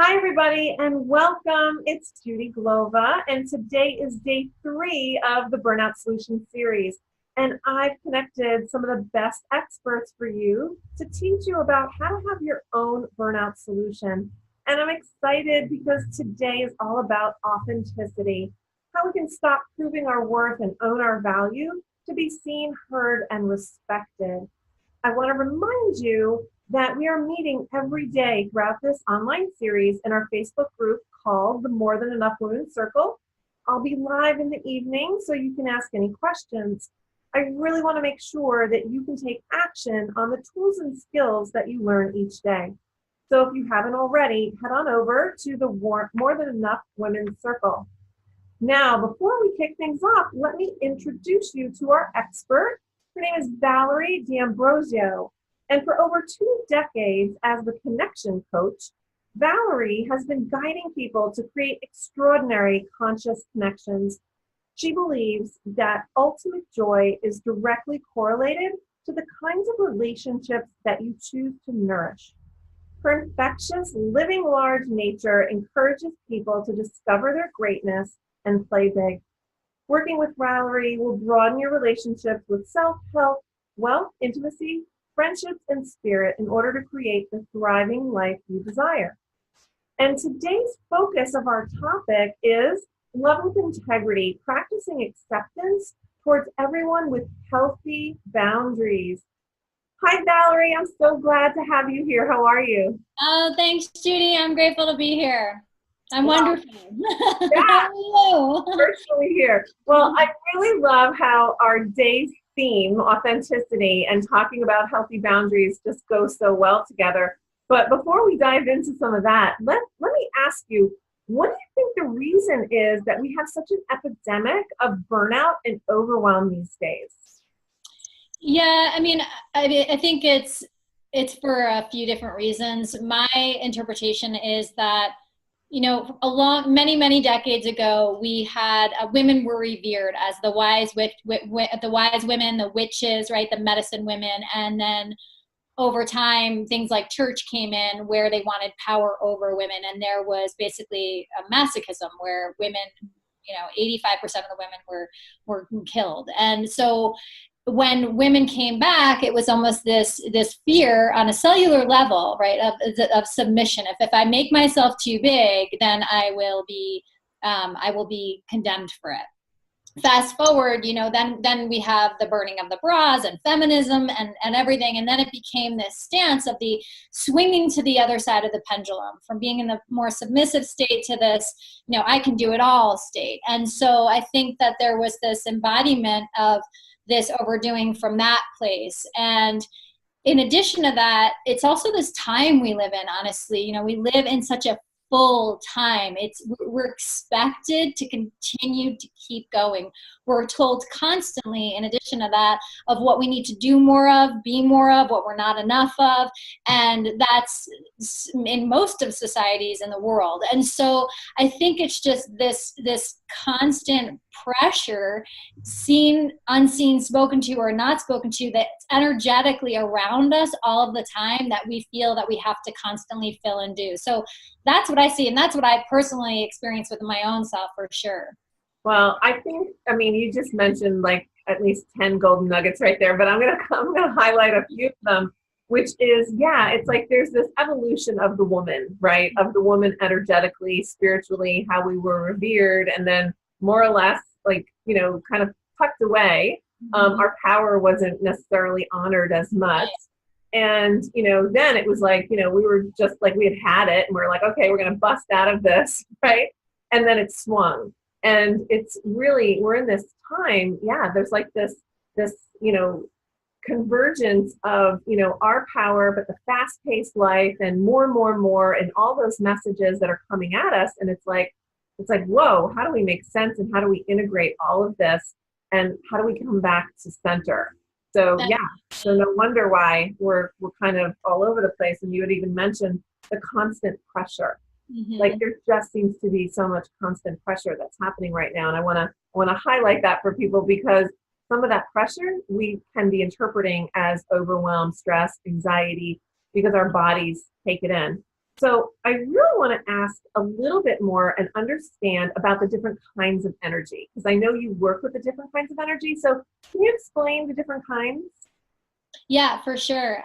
Hi, everybody, and welcome. It's Judi Glova, and today is day 3 of the Burnout Solution series. And I've connected some of the best experts for you to teach you about how to have your own burnout solution. And I'm excited because today is all about authenticity, how we can stop proving our worth and own our value to be seen, heard, and respected. I want to remind you that we are meeting every day throughout this online series in our Facebook group called the More Than Enough Women Circle. I'll be live in the evening so you can ask any questions. I really want to make sure that you can take action on the tools and skills that you learn each day. So if you haven't already, head on over to the More Than Enough Women Circle. Now, before we kick things off, let me introduce you to our expert. Her name is Valerie D'Ambrosio. And for over 2 decades as the connection coach, Valerie has been guiding people to create extraordinary conscious connections. She believes that ultimate joy is directly correlated to the kinds of relationships that you choose to nourish. Her infectious, living large nature encourages people to discover their greatness and play big. Working with Valerie will broaden your relationships with self-help, wealth, intimacy, friendships, and spirit in order to create the thriving life you desire. And today's focus of our topic is love with integrity, practicing acceptance towards everyone with healthy boundaries. Hi, Valerie. I'm so glad to have you here. How are you? Oh, thanks, Judy. I'm grateful to be here. I'm wonderful. Yeah, How are you? virtually here. Well, I really love how our day's theme, authenticity, and talking about healthy boundaries just go so well together. But before we dive into some of that, let me ask you, what do you think the reason is that we have such an epidemic of burnout and overwhelm these days? Yeah, I think it's for a few different reasons. My interpretation is that, many decades ago, we had women were revered as the wise women, the witches, right, the medicine women, and then over time, things like church came in where they wanted power over women, and there was basically a masochism where women, 85% of the women were killed, and so when women came back, it was almost this fear on a cellular level, right, of submission. If I make myself too big, then I will be condemned for it. Fast forward, then we have the burning of the bras and feminism and everything, and then it became this stance of the swinging to the other side of the pendulum, from being in the more submissive state to this, I can do it all state. And so I think that there was this embodiment of this overdoing from that place. And in addition to that, it's also this time we live in, honestly. We live in such a full time. We're expected to continue to keep going. We're told constantly, in addition to that, of what we need to do more of, be more of, what we're not enough of. And that's in most of societies in the world. And so I think it's just this constant pressure, seen, unseen, spoken to, or not spoken to, that's energetically around us all of the time, that we feel that we have to constantly fill and do. So that's what I see, and that's what I personally experience with my own self, for sure. Well, you just mentioned like at least 10 golden nuggets right there, but I'm gonna highlight a few of them, which is, it's like there's this evolution of the woman, right? Of the woman energetically, spiritually, how we were revered, and then more or less like, kind of tucked away. Our power wasn't necessarily honored as much. And, then it was like, we were just like, we had it, and we're like, okay, we're going to bust out of this, right? And then it swung. And it's really, we're in this time, there's like this, convergence of, our power, but the fast-paced life and more, and all those messages that are coming at us. And it's like, whoa, how do we make sense, and how do we integrate all of this, and how do we come back to center? So so no wonder why we're kind of all over the place. And you had even mentioned the constant pressure. Like there just seems to be so much constant pressure that's happening right now. And I want to highlight that for people, because some of that pressure we can be interpreting as overwhelm, stress, anxiety, because our bodies take it in. So I really want to ask a little bit more and understand about the different kinds of energy, because I know you work with the different kinds of energy. So can you explain the different kinds? Yeah, for sure.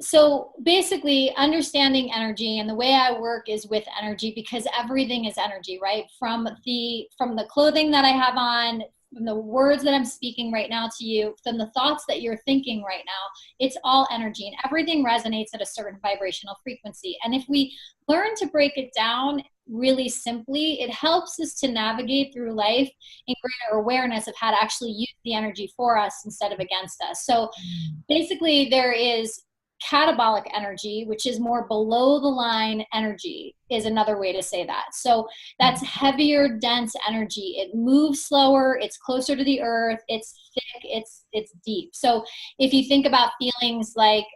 So basically, understanding energy, and the way I work is with energy, because everything is energy, right? From the clothing that I have on, from the words that I'm speaking right now to you, from the thoughts that you're thinking right now, it's all energy, and everything resonates at a certain vibrational frequency. And if we learn to break it down really simply, it helps us to navigate through life in greater awareness of how to actually use the energy for us instead of against us. So basically, there is catabolic energy, which is more below the line energy, is another way to say that. So that's heavier, dense energy. It moves slower, it's closer to the earth, it's thick, it's deep. So if you think about feelings like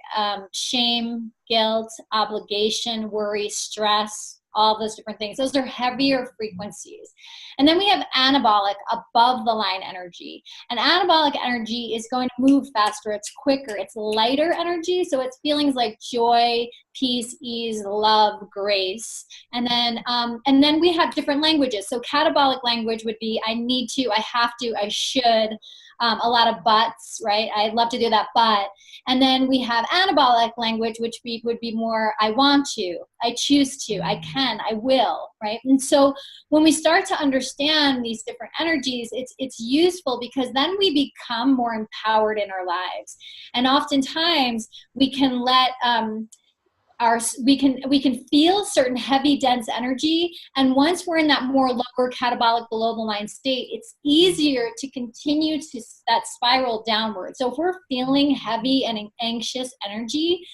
shame, guilt, obligation, worry, stress, all those different things, those are heavier frequencies. And then we have anabolic, above the line energy. And anabolic energy is going to move faster, it's quicker, it's lighter energy. So it's feelings like joy, peace, ease, love, grace. And then we have different languages. So catabolic language would be I need to, I have to, I should. A lot of buts, right? I'd love to do that, but. And then we have anabolic language, which would be more I want to, I choose to, I can, I will, right? And so when we start to understand these different energies, it's useful, because then we become more empowered in our lives. And oftentimes we can let we can feel certain heavy, dense energy, and once we're in that more lower catabolic, below the line state, it's easier to continue to that spiral downward. So if we're feeling heavy and anxious energy,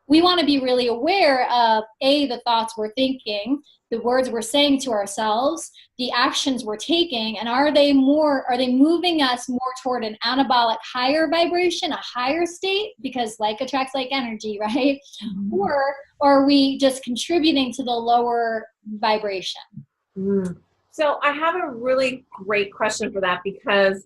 we want to be really aware of the thoughts we're thinking, the words we're saying to ourselves, the actions we're taking, and are they moving us more toward an anabolic, higher vibration, a higher state, because like attracts like energy, right? Mm-hmm. Or are we just contributing to the lower vibration? Mm. So I have a really great question for that, because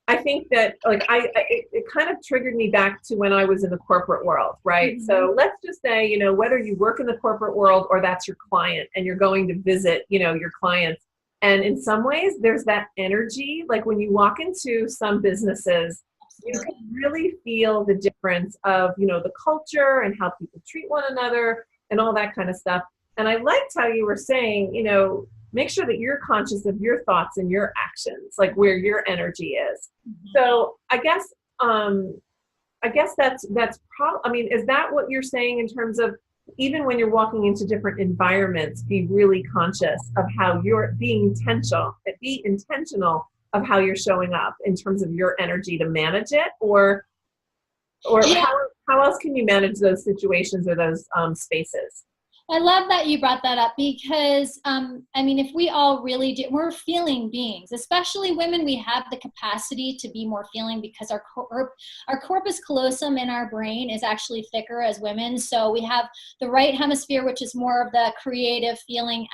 I think that it kind of triggered me back to when I was in the corporate world, right? Mm-hmm. So let's just say, whether you work in the corporate world or that's your client and you're going to visit, your clients. And in some ways there's that energy, like when you walk into some businesses, you can really feel the difference of, the culture and how people treat one another and all that kind of stuff. And I liked how you were saying, make sure that you're conscious of your thoughts and your actions, like where your energy is. Mm-hmm. So I guess that's is that what you're saying in terms of even when you're walking into different environments, be really conscious of how you're being intentional, of how you're showing up in terms of your energy to manage it, or yeah. How else can you manage those situations or those spaces? I love that you brought that up, because, if we all really do, we're feeling beings, especially women. We have the capacity to be more feeling, because our corpus callosum in our brain is actually thicker as women. So we have the right hemisphere, which is more of the creative feeling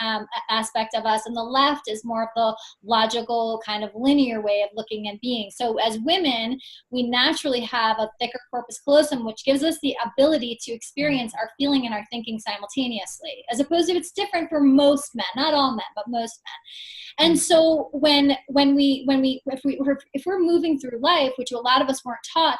aspect of us, and the left is more of the logical kind of linear way of looking at being. So as women, we naturally have a thicker corpus callosum, which gives us the ability to experience our feeling and our thinking simultaneously, as opposed to it's different for most men, not all men, but most men. And so if we're moving through life, which a lot of us weren't taught,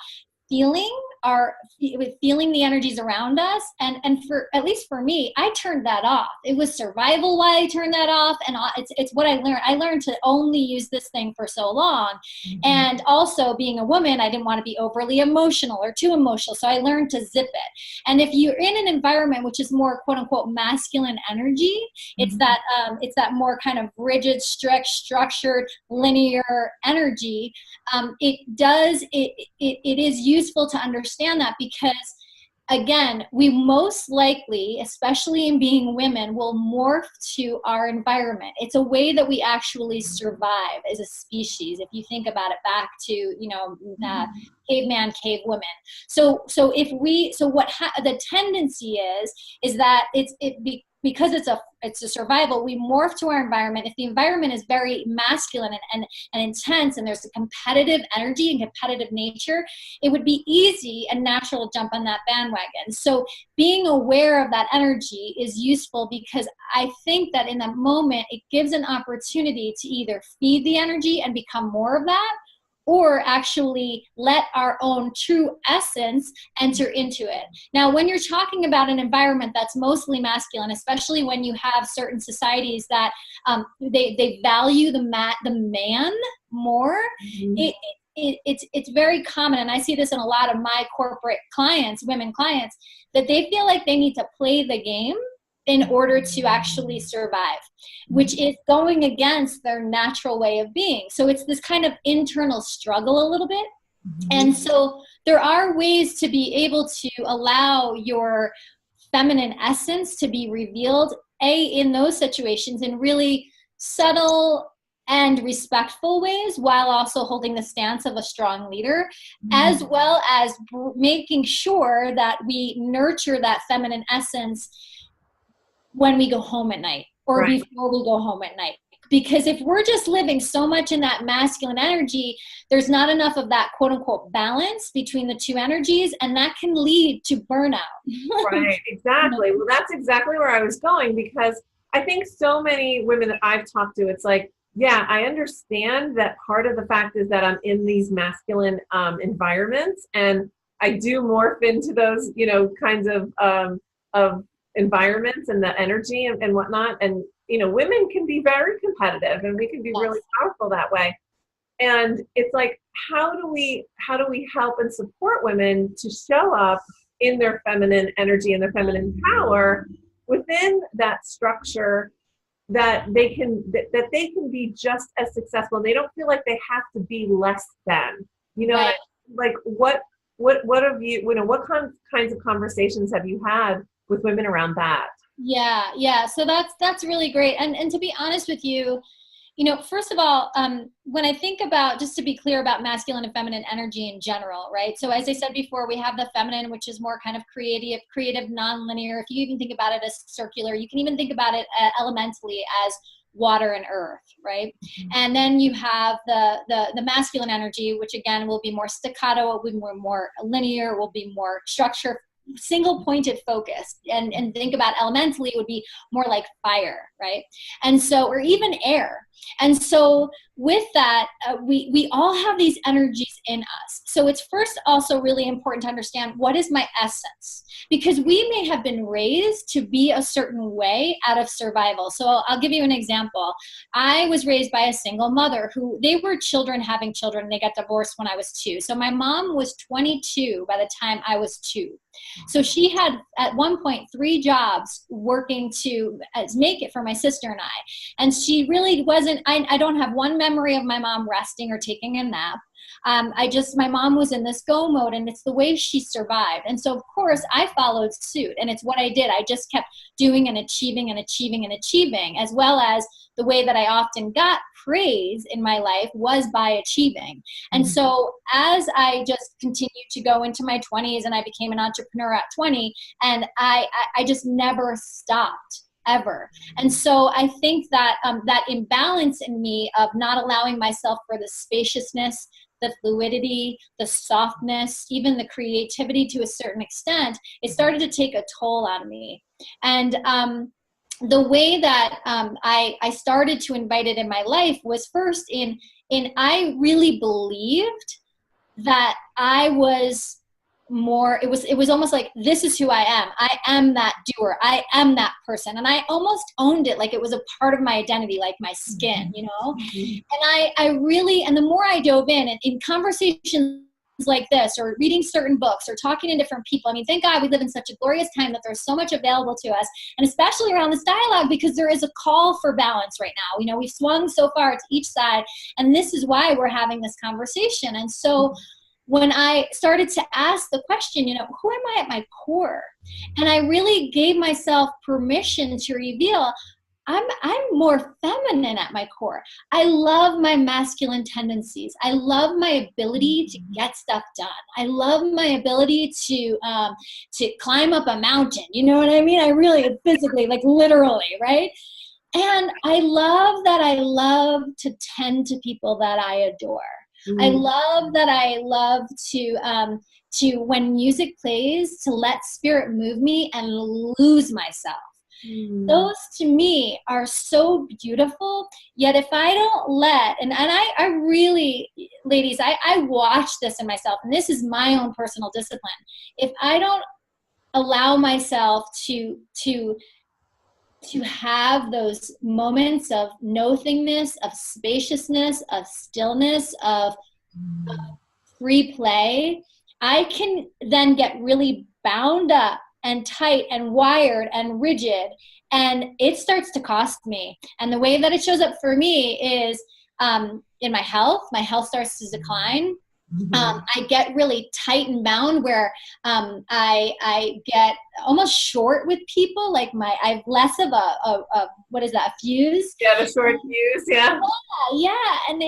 feeling the energies around us, and for at least for me, I turned that off. It was survival why I turned that off, and it's what I learned. I learned to only use this thing for so long. Mm-hmm. And also, being a woman, I didn't want to be overly emotional or too emotional, so I learned to zip it. And if you're in an environment which is more quote unquote masculine energy, mm-hmm. It's that more kind of rigid, strict, structured, linear energy. It is useful to understand that, because again, we most likely, especially in being women, will morph to our environment. It's a way that we actually survive as a species, if you think about it back to caveman, cavewoman. So the tendency is that because it's a survival, we morph to our environment. If the environment is very masculine and intense, and there's a competitive energy and competitive nature, it would be easy and natural to jump on that bandwagon. So being aware of that energy is useful, because I think that in that moment, it gives an opportunity to either feed the energy and become more of that, or actually let our own true essence enter into it. Now, when you're talking about an environment that's mostly masculine, especially when you have certain societies that they value the man more, it's very common, and I see this in a lot of my corporate clients, women clients, that they feel like they need to play the game in order to actually survive, which is going against their natural way of being. So it's this kind of internal struggle a little bit. And so there are ways to be able to allow your feminine essence to be revealed, in those situations, in really subtle and respectful ways, while also holding the stance of a strong leader, as well as making sure that we nurture that feminine essence when we go home at night, or before we go home at night. Because if we're just living so much in that masculine energy, there's not enough of that quote unquote balance between the two energies, and that can lead to burnout. Right, exactly. Well, that's exactly where I was going, because I think so many women that I've talked to, it's like, yeah, I understand that part of the fact is that I'm in these masculine environments, and I do morph into those, kinds of environments and the energy and whatnot. And, women can be very competitive, and we can be really powerful that way. And it's like, how do we help and support women to show up in their feminine energy and their feminine power within that structure, that they can be just as successful. They don't feel like they have to be less than, Right. Like what have you, what kinds of conversations have you had with women around that? Yeah. So that's really great. And to be honest with you, first of all, when I think about, just to be clear about masculine and feminine energy in general, right? So as I said before, we have the feminine, which is more kind of creative, non-linear. If you even think about it as circular, you can even think about it elementally as water and earth, right? And then you have the masculine energy, which again will be more staccato, will be more linear, will be more structure, single pointed focus. And think about elementally, it would be more like fire, right? And so, or even air. And so with that, we all have these energies in us. So it's first also really important to understand, what is my essence? Because we may have been raised to be a certain way out of survival. So I'll give you an example. I was raised by a single mother who, they were children having children. They got divorced when I was 2. So my mom was 22 by the time I was 2. So she had at one point 3 jobs working to make it for my sister and I. And she really wasn't, I don't have one memory of my mom resting or taking a nap. My mom was in this go mode, and it's the way she survived. And so of course I followed suit, and it's what I did. I just kept doing and achieving and achieving and achieving, as well as the way that I often got praise in my life was by achieving. And so as I just continued to go into my 20s, and I became an entrepreneur at 20, and I just never stopped, ever. And so I think that that imbalance in me of not allowing myself for the spaciousness, the fluidity, the softness, even the creativity to a certain extent, it started to take a toll on me. And the way that I started to invite it in my life was first in I really believed that I was more, it was almost like, this is who I am. I am that doer. I am that person. And I almost owned it like it was a part of my identity, like my skin, And I really, and the more I dove in conversations like this, or reading certain books, or talking to different people. I mean, thank God we live in such a glorious time that there's so much available to us, and especially around this dialogue, because there is a call for balance right now. We've swung so far to each side, and this is why we're having this conversation. And so when I started to ask the question, who am I at my core? And I really gave myself permission to reveal, I'm more feminine at my core. I love my masculine tendencies. I love my ability to get stuff done. I love my ability to climb up a mountain. You know what I mean? I really physically, like literally, right? And I love that I love to tend to people that I adore. I love that I love to when music plays, to let spirit move me and lose myself. Those to me are so beautiful. Yet if I don't let, and I really, ladies, I watch this in myself, and this is my own personal discipline. If I don't allow myself to have those moments of nothingness, of spaciousness, of stillness, of free play, I can then get really bound up and tight and wired and rigid, and it starts to cost me. And the way that it shows up for me is in my health starts to decline. I get really tight and bound where I get almost short with people. Like I've less of a what is that, a fuse? Yeah, the short fuse, yeah. Yeah, and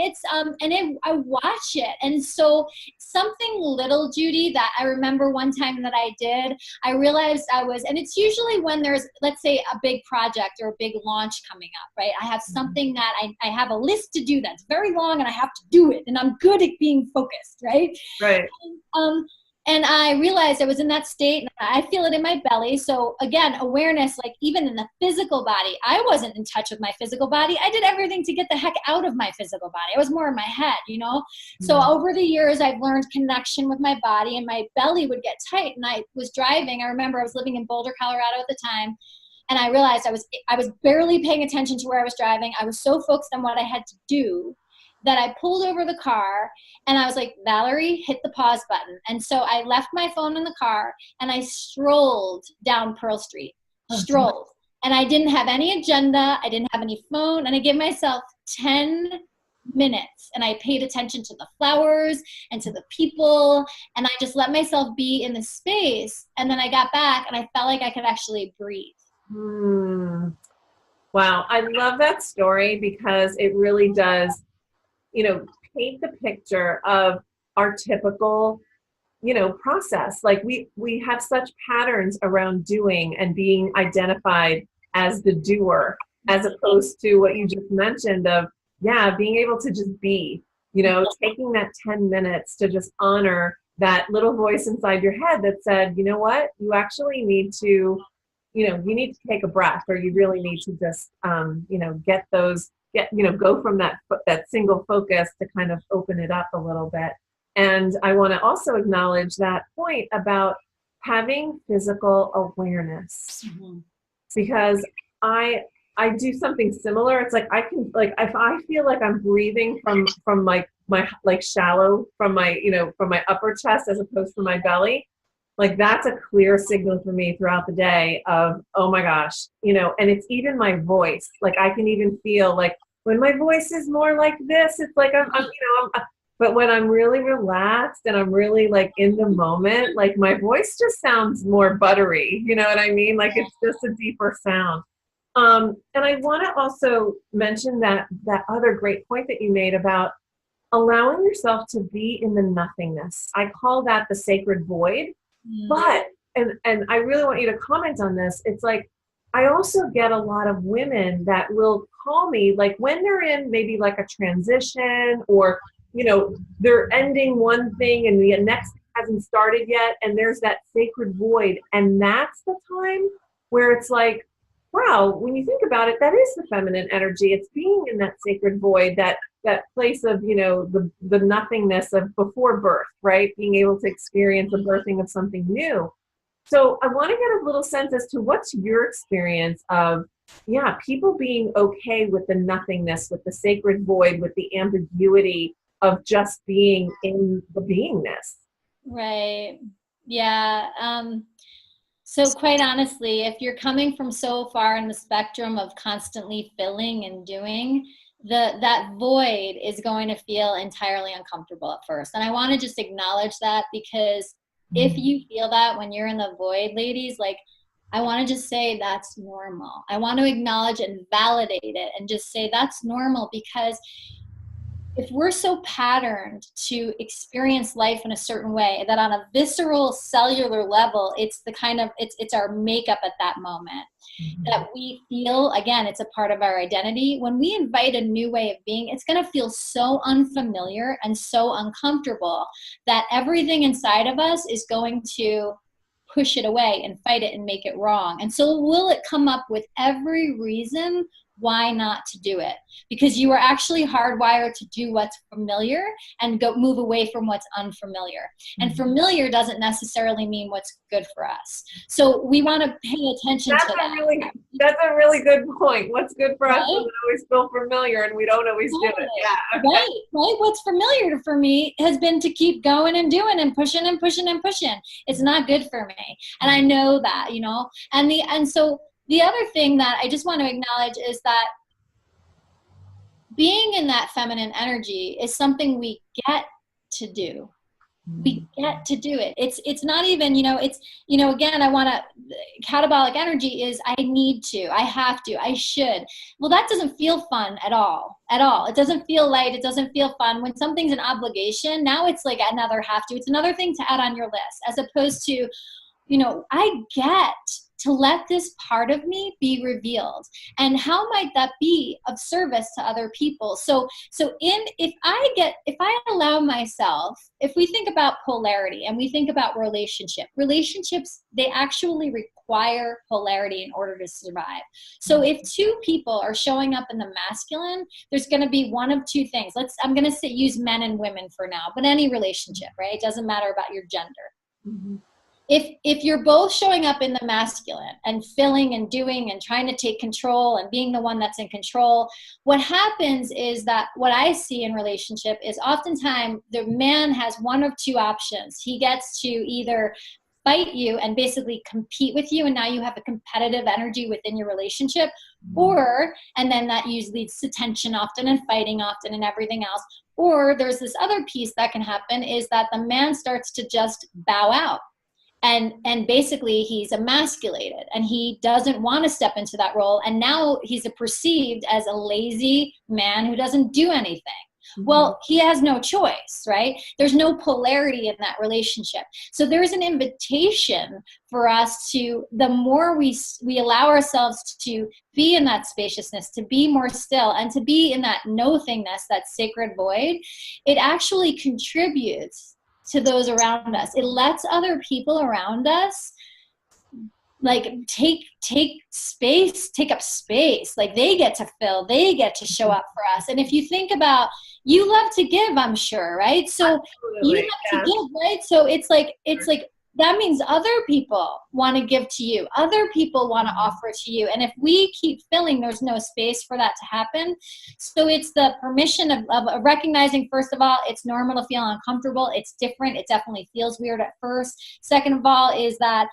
I watch it. And so something little, Judi, that I remember one time that I did, I realized and it's usually when there's, let's say, a big project or a big launch coming up, right? I have something that I have a list to do that's very long, and I have to do it, and I'm good at being focused, right? Right. And I realized I was in that state, and I feel it in my belly. So again, awareness, like even in the physical body, I wasn't in touch with my physical body. I did everything to get the heck out of my physical body. I was more in my head, you know? So over the years, I've learned connection with my body, and my belly would get tight. And I was driving. I remember I was living in Boulder, Colorado at the time. And I realized I was barely paying attention to where I was driving. I was so focused on what I had to do that I pulled over the car, and I was like, Valerie, hit the pause button. And so I left my phone in the car, and I strolled down Pearl Street, strolled. And I didn't have any agenda. I didn't have any phone. And I gave myself 10 minutes, and I paid attention to the flowers and to the people. And I just let myself be in the space. And then I got back, and I felt like I could actually breathe. Wow. I love that story because it really does, paint the picture of our typical, process. Like we have such patterns around doing and being identified as the doer, as opposed to what you just mentioned of, being able to just be, taking that 10 minutes to just honor that little voice inside your head that said, you know what, you actually need to, you need to take a breath, or you really need to just, go from that single focus to kind of open it up a little bit. And I want to also acknowledge that point about having physical awareness, because I do something similar. It's like I can, like, if I feel like I'm breathing from my like shallow from my from my upper chest as opposed to my belly, like that's a clear signal for me throughout the day of, oh my gosh, and it's even my voice. Like I can even feel like when my voice is more like this, it's like I'm but when I'm really relaxed and I'm really like in the moment, like my voice just sounds more buttery. You know what I mean? Like it's just a deeper sound. And I want to also mention that other great point that you made about allowing yourself to be in the nothingness. I call that the sacred void. But, and I really want you to comment on this. It's like, I also get a lot of women that will call me, like when they're in maybe like a transition, or, they're ending one thing and the next thing hasn't started yet. And there's that sacred void. And that's the time where it's like, wow, when you think about it, that is the feminine energy. It's being in that sacred void, that place of, the nothingness of before birth, right? Being able to experience the birthing of something new. So I want to get a little sense as to what's your experience of, people being okay with the nothingness, with the sacred void, with the ambiguity of just being in the beingness. Right. Yeah. So quite honestly, if you're coming from so far in the spectrum of constantly filling and doing, that void is going to feel entirely uncomfortable at first. And I want to just acknowledge that, because if you feel that when you're in the void, ladies, like I want to just say that's normal. I want to acknowledge and validate it and just say that's normal, because if we're so patterned to experience life in a certain way that on a visceral cellular level, it's the kind of, it's our makeup at that moment, that we feel, again, it's a part of our identity. When we invite a new way of being, it's going to feel so unfamiliar and so uncomfortable that everything inside of us is going to push it away and fight it and make it wrong. And so will it come up with every reason why not to do it, because you are actually hardwired to do what's familiar and move away from what's unfamiliar. And familiar doesn't necessarily mean what's good for us. So we want to pay attention to that. That's a really good point. What's good for us doesn't always feel familiar, and we don't always do it. Yeah. Okay. Right. What's familiar for me has been to keep going and doing and pushing and pushing and pushing. It's not good for me. And I know that, and so the other thing that I just want to acknowledge is that being in that feminine energy is something we get to do. We get to do it. It's not even, again, I want to, catabolic energy is I need to, I have to, I should. Well, that doesn't feel fun at all. It doesn't feel light. It doesn't feel fun. When something's an obligation, now it's like another have to. It's another thing to add on your list, as opposed to, I get to let this part of me be revealed. And how might that be of service to other people? So if I allow myself, if we think about polarity and we think about relationships, they actually require polarity in order to survive. So if two people are showing up in the masculine, there's going to be one of two things. I'm going to use men and women for now, but any relationship, right? It doesn't matter about your gender. Mm-hmm. If you're both showing up in the masculine and filling and doing and trying to take control and being the one that's in control, what happens is that what I see in relationship is oftentimes the man has one of two options. He gets to either fight you and basically compete with you, and now you have a competitive energy within your relationship, and then that usually leads to tension often and fighting often and everything else. Or there's this other piece that can happen, is that the man starts to just bow out. And basically he's emasculated and he doesn't want to step into that role. And now he's perceived as a lazy man who doesn't do anything. Mm-hmm. Well, he has no choice, right? There's no polarity in that relationship. So there's an invitation for us to, the more we allow ourselves to be in that spaciousness, to be more still, and to be in that no-thingness, that sacred void, it actually contributes to those around us. It lets other people around us take space, take up space. Like they get to fill, they get to show up for us. And if you think about, you love to give, I'm sure, right? So absolutely, you love to give, right? So it's like that means other people want to give to you. Other people want to offer to you. And if we keep filling, there's no space for that to happen. So it's the permission of recognizing, first of all, it's normal to feel uncomfortable. It's different. It definitely feels weird at first. Second of all, is that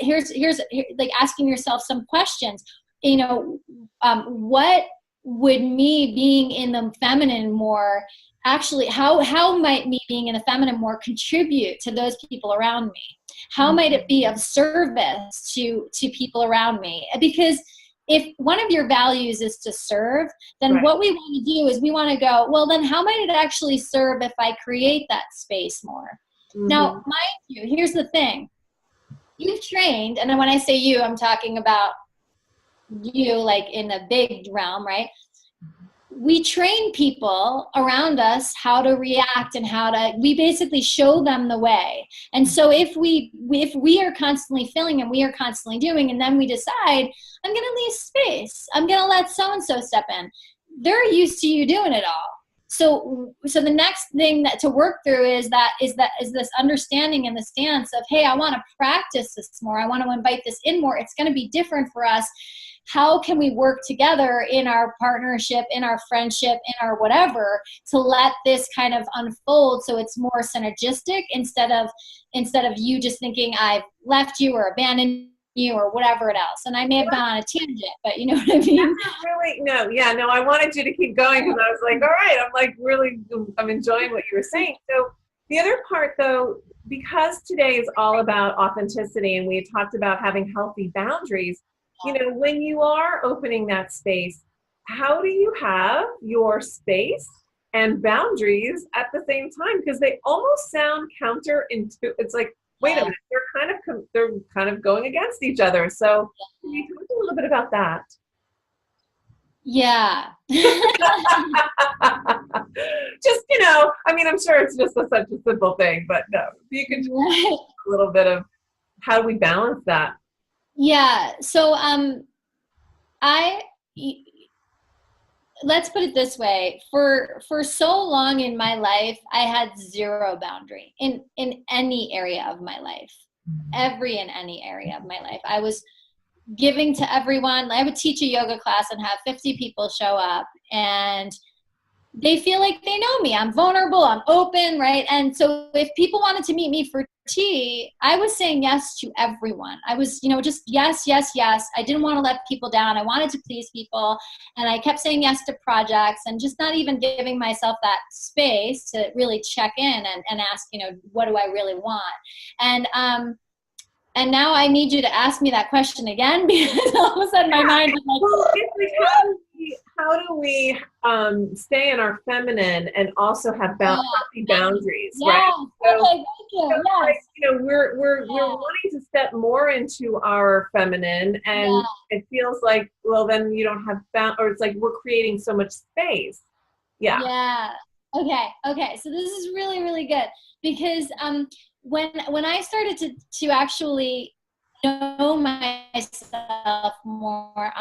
here's like asking yourself some questions. What would me being in the feminine more actually, how might me being in the feminine more contribute to those people around me? How might it be of service to people around me? Because if one of your values is to serve, then right, what we want to do is we want to go, well, then how might it actually serve if I create that space more? Mm-hmm. Now, mind you, here's the thing. You've trained, and when I say you, I'm talking about you like in the big realm, right? We train people around us how to react and we basically show them the way. And so if we are constantly filling and we are constantly doing, and then we decide, I'm going to leave space, I'm going to let so-and-so step in, they're used to you doing it all. So the next thing to work through is this understanding and the stance of, hey, I want to practice this more. I want to invite this in more. It's going to be different for us. How can we work together in our partnership, in our friendship, in our whatever, to let this kind of unfold so it's more synergistic instead of you just thinking I've left you or abandoned you or whatever else. And I may have gone on a tangent, but you know what I mean? I wanted you to keep going because I was like, all right, I'm enjoying what you were saying. So The other part, though, because today is all about authenticity and we had talked about having healthy boundaries, when you are opening that space, how do you have your space and boundaries at the same time? Because they almost sound counterintuitive. It's like, wait a Yeah. minute, they're kind of going against each other. So can you talk a little bit about that? Yeah. Just, I mean, I'm sure it's just such a simple thing, but no, if you could just Right. a little bit of how do we balance that? Yeah. So I y- let's put it this way. For so long in my life, I had zero boundary in any area of my life. Every and any area of my life. I was giving to everyone. I would teach a yoga class and have 50 people show up, and they feel like they know me. I'm vulnerable, I'm open, right? And so if people wanted to meet me for tea, I was saying yes to everyone. I was, just yes, yes, yes. I didn't want to let people down. I wanted to please people. And I kept saying yes to projects and just not even giving myself that space to really check in and ask, what do I really want? And now I need you to ask me that question again, because all of a sudden my mind is like, Well, it's like how do we stay in our feminine and also have healthy boundaries, right? yeah, So, okay, thank you. like, Yes, we're wanting to step more into our feminine, and yeah, it feels like, well, then you don't have or it's like we're creating so much space. Yeah. yeah. Okay. So this is really, really good because when I started to actually know myself more,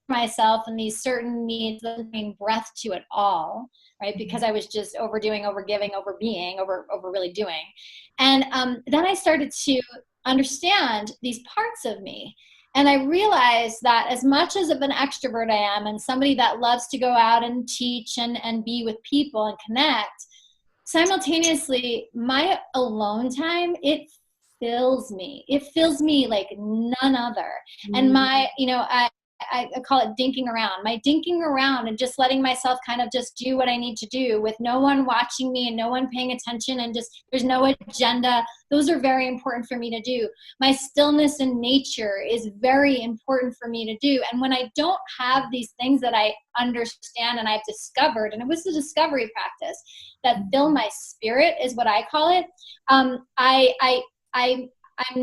myself and these certain needs that didn't bring breath to it all, right? Because I was just overdoing, overgiving, over being, over really doing. And then I started to understand these parts of me. And I realized that as much as of an extrovert I am and somebody that loves to go out and teach and be with people and connect, simultaneously, my alone time, it fills me like none other. And I call it dinking around. My dinking around and just letting myself kind of just do what I need to do with no one watching me and no one paying attention and just there's no agenda. Those are very important for me to do. My stillness in nature is very important for me to do. And when I don't have these things that I understand and I've discovered, and it was the discovery practice that fill my spirit, is what I call it. I I'm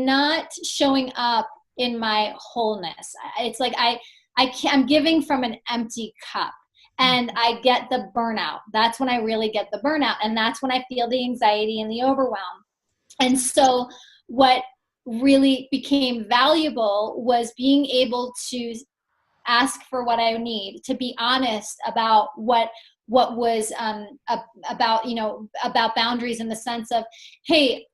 not showing up in my wholeness. It's like I'm giving from an empty cup, and I get the burnout. That's when I really get the burnout, and that's when I feel the anxiety and the overwhelm. And so what really became valuable was being able to ask for what I need, to be honest about what was about about boundaries, in the sense of, hey,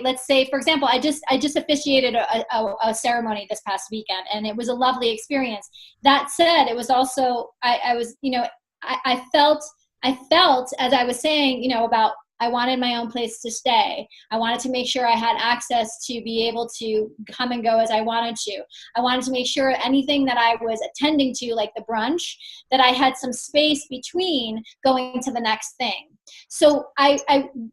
let's say, for example, I just officiated a ceremony this past weekend, and it was a lovely experience. That said, it was also I was I felt, as I was saying, about I wanted my own place to stay. I wanted to make sure I had access to be able to come and go as I wanted to. I wanted to make sure anything that I was attending to, like the brunch, that I had some space between going to the next thing. So I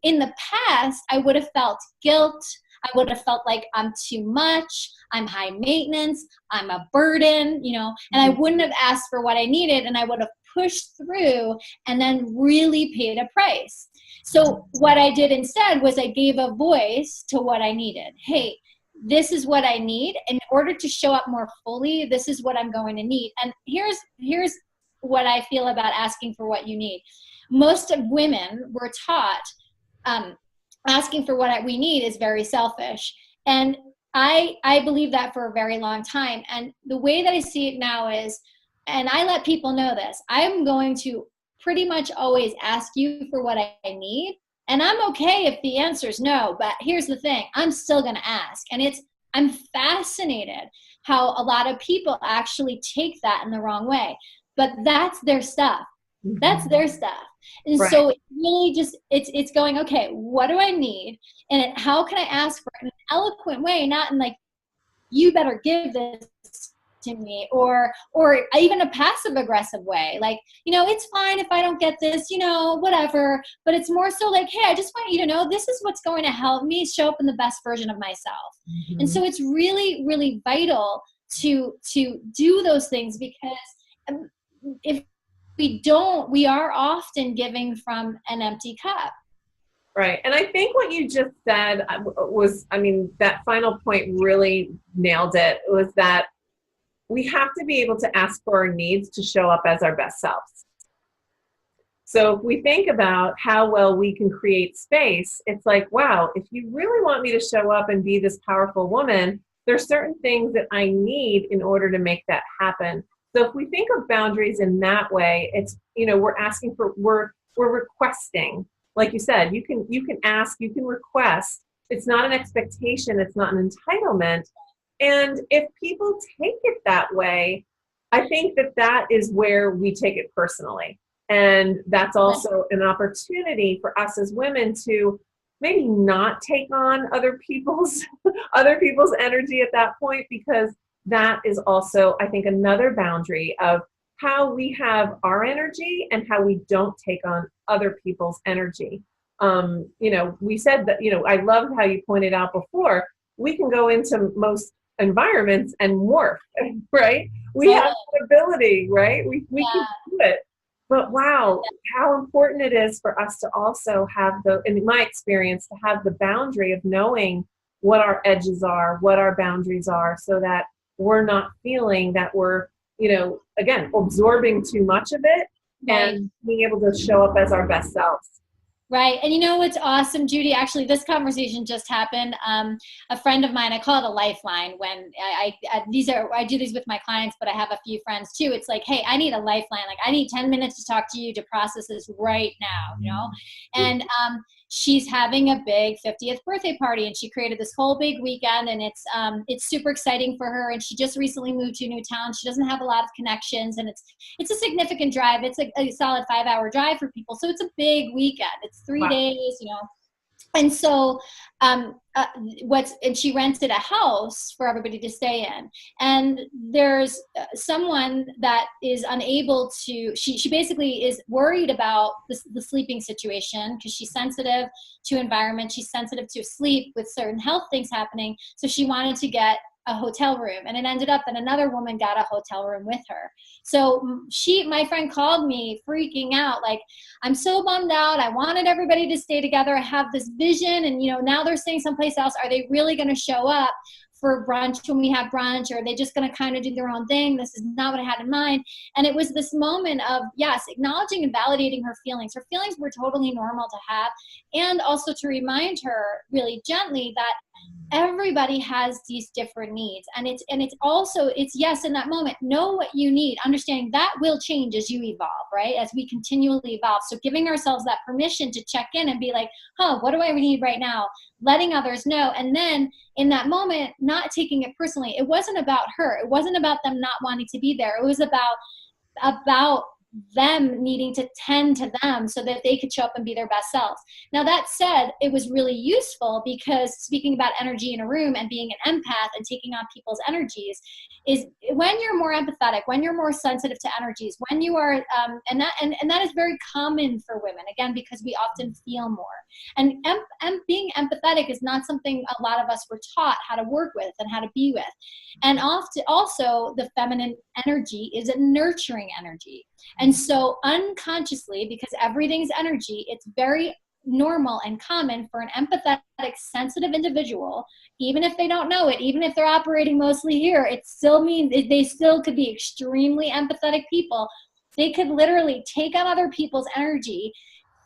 in the past, I would have felt guilt. I would have felt like I'm too much, I'm high maintenance, I'm a burden, and I wouldn't have asked for what I needed, and I would have pushed through and then really paid a price. So what I did instead was I gave a voice to what I needed. Hey, this is what I need in order to show up more fully. This is what I'm going to need. And here's what I feel about asking for what you need. Most of women were taught asking for what we need is very selfish. And I believe that for a very long time. And the way that I see it now is, and I let people know this, I'm going to pretty much always ask you for what I need. And I'm okay if the answer is no, but here's the thing, I'm still going to ask. And I'm fascinated how a lot of people actually take that in the wrong way, but that's their stuff. That's their stuff. And Right. so it really just, it's going, okay, what do I need? How can I ask for it in an eloquent way, not in like, you better give this to me, or even a passive aggressive way, like, it's fine if I don't get this, whatever. But it's more so like, hey, I just want you to know this is what's going to help me show up in the best version of myself. Mm-hmm. And so it's really, really vital to do those things, because if we don't, we are often giving from an empty cup. Right. And I think what you just said was, that final point really nailed it, was that we have to be able to ask for our needs to show up as our best selves. So if we think about how well we can create space, it's like, wow, if you really want me to show up and be this powerful woman, there's certain things that I need in order to make that happen. So if we think of boundaries in that way, it's, we're asking for, we're requesting. Like you said, you can ask, you can request. It's not an expectation. It's not an entitlement. And if people take it that way, I think that is where we take it personally. And that's also an opportunity for us as women to maybe not take on other people's energy at that point, because that is also, I think, another boundary of how we have our energy and how we don't take on other people's energy. We said that, I loved how you pointed out before, we can go into most environments and morph, right? We have the ability, right? We can do it. But wow, how important it is for us to also have in my experience, to have the boundary of knowing what our edges are, what our boundaries are, so that we're not feeling that we're, again, absorbing too much of it, and being able to show up as our best selves. Right. And what's awesome, Judi, actually, this conversation just happened. A friend of mine, I call it a lifeline when I do these with my clients, but I have a few friends too. It's like, hey, I need a lifeline. Like, I need 10 minutes to talk to you to process this right now, And she's having a big 50th birthday party, and she created this whole big weekend, and it's super exciting for her. And she just recently moved to a new town. She doesn't have a lot of connections, and it's a significant drive. It's a solid 5-hour drive for people. So it's a big weekend. It's 3 days, And so, and she rented a house for everybody to stay in. And there's someone that is unable to, she basically is worried about the sleeping situation, because she's sensitive to environment. She's sensitive to sleep with certain health things happening. So she wanted to get a hotel room, and it ended up that another woman got a hotel room with her. So my friend called me freaking out, like, I'm so bummed out. I wanted everybody to stay together. I have this vision, and now they're staying someplace else. Are they really going to show up for brunch when we have brunch, or are they just going to kind of do their own thing? This is not what I had in mind. And it was this moment of, yes, acknowledging and validating her feelings. Her feelings were totally normal to have, and also to remind her really gently that everybody has these different needs. And it's yes, in that moment, know what you need, understanding that will change as you evolve, right? As we continually evolve. So giving ourselves that permission to check in and be like, what do I need right now? Letting others know. And then in that moment, not taking it personally. It wasn't about her. It wasn't about them not wanting to be there. It was about them needing to tend to them so that they could show up and be their best selves. Now, that said, it was really useful, because speaking about energy in a room and being an empath and taking on people's energies is when you're more empathetic, when you're more sensitive to energies, when you are, and that is very common for women, again, because we often feel more. And being empathetic is not something a lot of us were taught how to work with and how to be with. And often also the feminine energy is a nurturing energy. And so unconsciously, because everything's energy, it's very normal and common for an empathetic, sensitive individual, even if they don't know it, even if they're operating mostly here, it still means they still could be extremely empathetic people. They could literally take on other people's energy,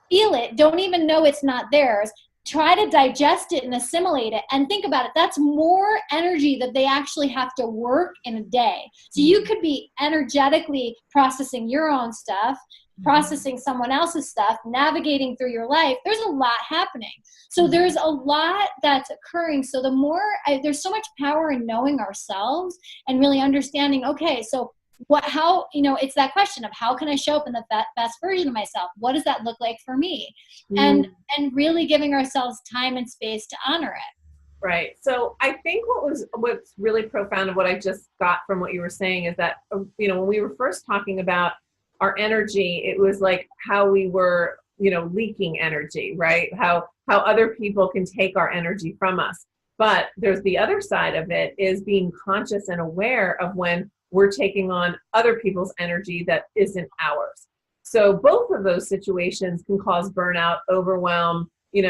feel it, don't even know it's not theirs, try to digest it and assimilate it, and think about it. That's more energy that they actually have to work in a day. So you could be energetically processing your own stuff, processing someone else's stuff, navigating through your life. There's a lot happening. So there's a lot that's occurring. So the more, there's so much power in knowing ourselves and really understanding, okay, so it's that question of how can I show up in the best version of myself? What does that look like for me? And really giving ourselves time and space to honor it. Right. So I think what's really profound of what I just got from what you were saying is that, when we were first talking about our energy, it was like how we were, leaking energy, right? How other people can take our energy from us. But there's the other side of it, is being conscious and aware of when we're taking on other people's energy that isn't ours. So both of those situations can cause burnout, overwhelm, that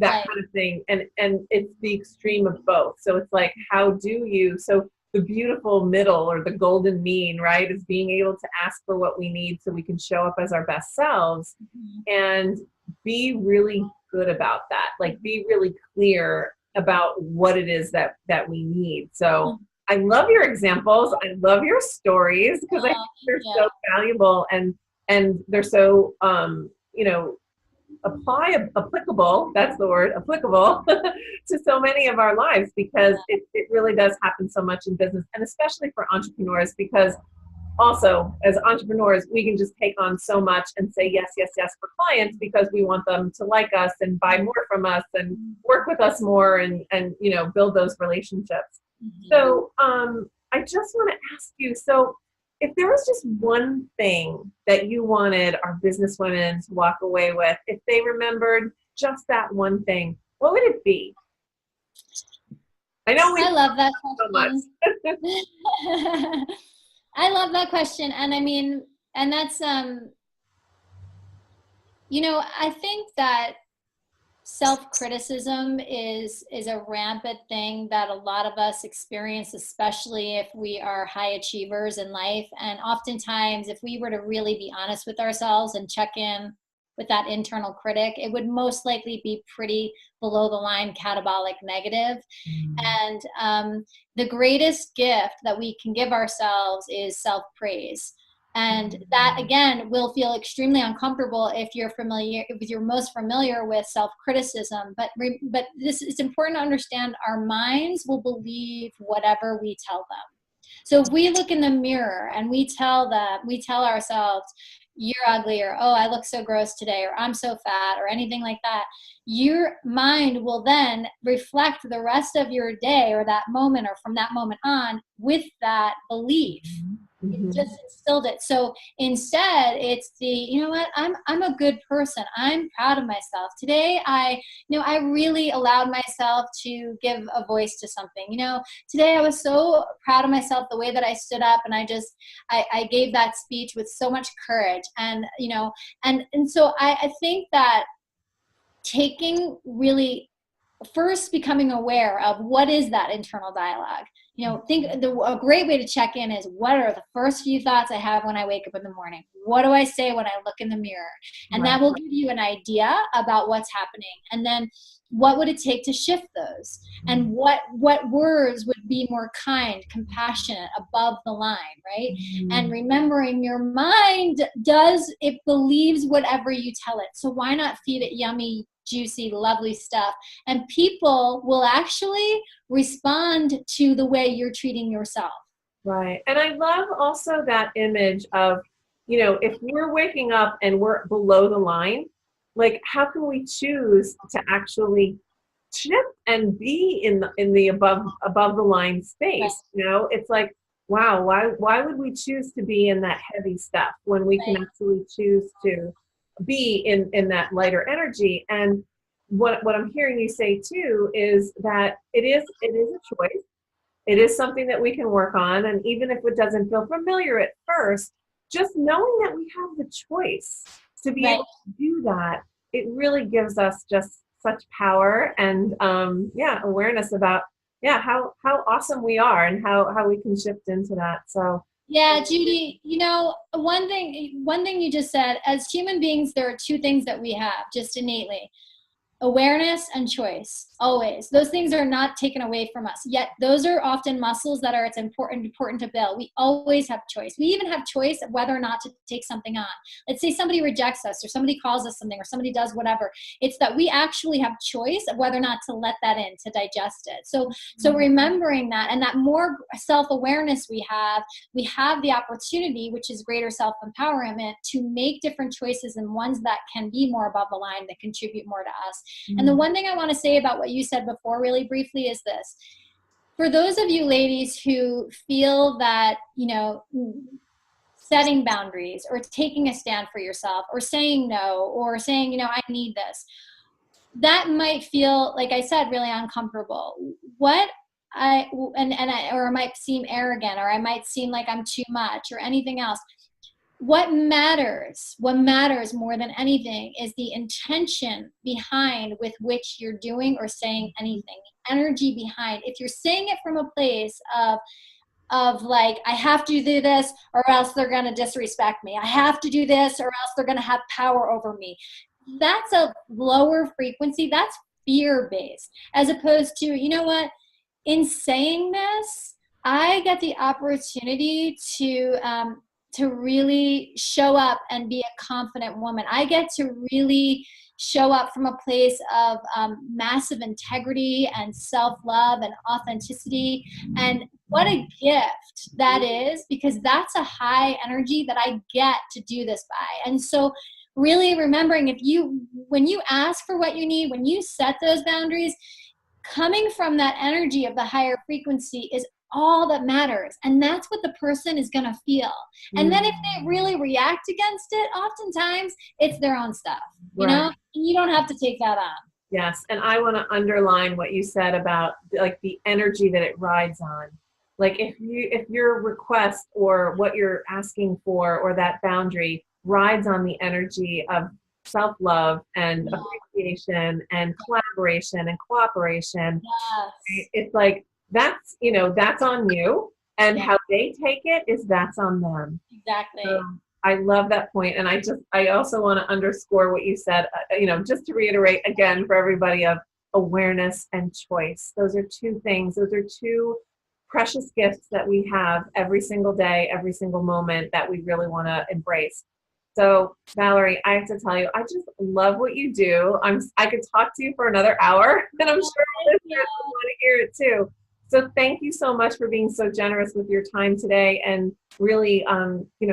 Right. kind of thing. And it's the extreme of both. So it's like, so the beautiful middle, or the golden mean, right, is being able to ask for what we need so we can show up as our best selves, Mhm. and be really good about that. Like, be really clear about what it is that we need. So I love your examples. I love your stories, because I think they're Yeah. so valuable, and they're so applicable, that's the word, applicable, to so many of our lives, because it really does happen so much in business, and especially for entrepreneurs, because also as entrepreneurs, we can just take on so much and say yes, yes, yes for clients, because we want them to like us and buy more from us and work with us more, and build those relationships. Mhm. So I just want to ask you, so if there was just one thing that you wanted our business women to walk away with, if they remembered just that one thing, what would it be? I know we I love that so much. question. I love that question. And I mean, and that's, I think that self-criticism is a rampant thing that a lot of us experience, especially if we are high achievers in life. And oftentimes, if we were to really be honest with ourselves and check in with that internal critic, it would most likely be pretty below the line catabolic negative. And the greatest gift that we can give ourselves is self-praise. And that again will feel extremely uncomfortable if you're most familiar with self-criticism. But this is important to understand: our minds will believe whatever we tell them. So if we look in the mirror and we tell ourselves, "You're ugly," or "Oh, I look so gross today," or "I'm so fat," or anything like that, your mind will then reflect the rest of your day, or that moment, or from that moment on, with that belief. It Mm-hmm. just instilled it. So instead, it's you know what, I'm a good person. I'm proud of myself. Today, I really allowed myself to give a voice to something. Today I was so proud of myself, the way that I stood up, and I gave that speech with so much courage. And so I think that taking really first becoming aware of what is that internal dialogue. A great way to check in is, what are the first few thoughts I have when I wake up in the morning? What do I say when I look in the mirror? And Right. that will give you an idea about what's happening. And then what would it take to shift those? And what words would be more kind, compassionate, above the line, right? And remembering, your mind it believes whatever you tell it. So why not feed it yummy, juicy, lovely stuff? And people will actually respond to the way you're treating yourself. Right. And I love also that image of, if we're waking up and we're below the line, like, how can we choose to actually shift and be in the above the line Right, space? It's like, wow, why would we choose to be in that heavy stuff when we can right. actually choose to be in that lighter energy? And what I'm hearing you say too is that it is a choice. It is something that we can work on. And even if it doesn't feel familiar at first, just knowing that we have the choice to be Right. able to do that, it really gives us just such power and awareness about how awesome we are, and how we can shift into that. So Yeah, Judi, one thing you just said, as human beings, there are two things that we have just innately: awareness and choice. Always, those things are not taken away from us, yet those are often muscles that it's important to build. We always have choice. We even have choice of whether or not to take something on. Let's say somebody rejects us, or somebody calls us something, or somebody does whatever. It's that we actually have choice of whether or not to let that in, to digest it. So remembering that, and that more self-awareness we have the opportunity, which is greater self-empowerment, to make different choices, and ones that can be more above the line, that contribute more to us. And the one thing I want to say about what you said before really briefly is this. For those of you ladies who feel that, setting boundaries or taking a stand for yourself or saying no or saying, I need this, that might feel, like I said, really uncomfortable. Or it might seem arrogant, or I might seem like I'm too much or anything else. What matters more than anything is the intention behind with which you're doing or saying anything, the energy behind. If you're saying it from a place of like, I have to do this or else they're going to disrespect me. I have to do this or else they're going to have power over me. That's a lower frequency. That's fear-based, as opposed to, in saying this, I get the opportunity to really show up and be a confident woman. I get to really show up from a place of massive integrity and self-love and authenticity. And what a gift that is, because that's a high energy that I get to do this by. And so really remembering, when you ask for what you need, when you set those boundaries, coming from that energy of the higher frequency is all that matters. And that's what the person is going to feel. And then if they really react against it, oftentimes it's their own stuff, and you don't have to take that on. Yes. And I want to underline what you said about like the energy that it rides on. Like if your request or what you're asking for or that boundary rides on the energy of self-love and appreciation and collaboration and cooperation, it's like, that's on you, and how they take it is that's on them. Exactly. I love that point. And I also want to underscore what you said, just to reiterate again for everybody, of awareness and choice. Those are two things. Those are two precious gifts that we have every single day, every single moment, that we really want to embrace. So Valerie, I have to tell you, I just love what you do. I could talk to you for another hour, and I'm sure listeners want to hear it too. So thank you so much for being so generous with your time today and really,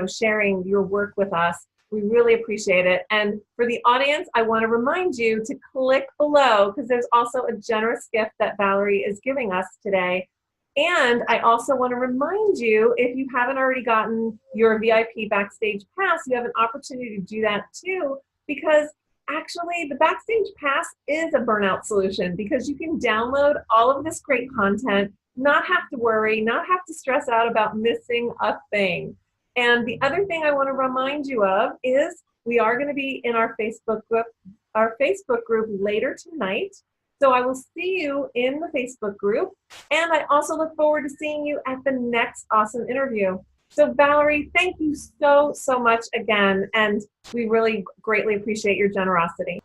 sharing your work with us. We really appreciate it. And for the audience, I want to remind you to click below, because there's also a generous gift that Valerie is giving us today. And I also want to remind you, if you haven't already gotten your VIP Backstage Pass, you have an opportunity to do that too, because actually the Backstage Pass is a burnout solution, because you can download all of this great content, not have to worry, not have to stress out about missing a thing. And the other thing I want to remind you of is we are going to be in our Facebook group later tonight. So I will see you in the Facebook group. And I also look forward to seeing you at the next awesome interview. So Valerie, thank you so, so much again. And we really greatly appreciate your generosity.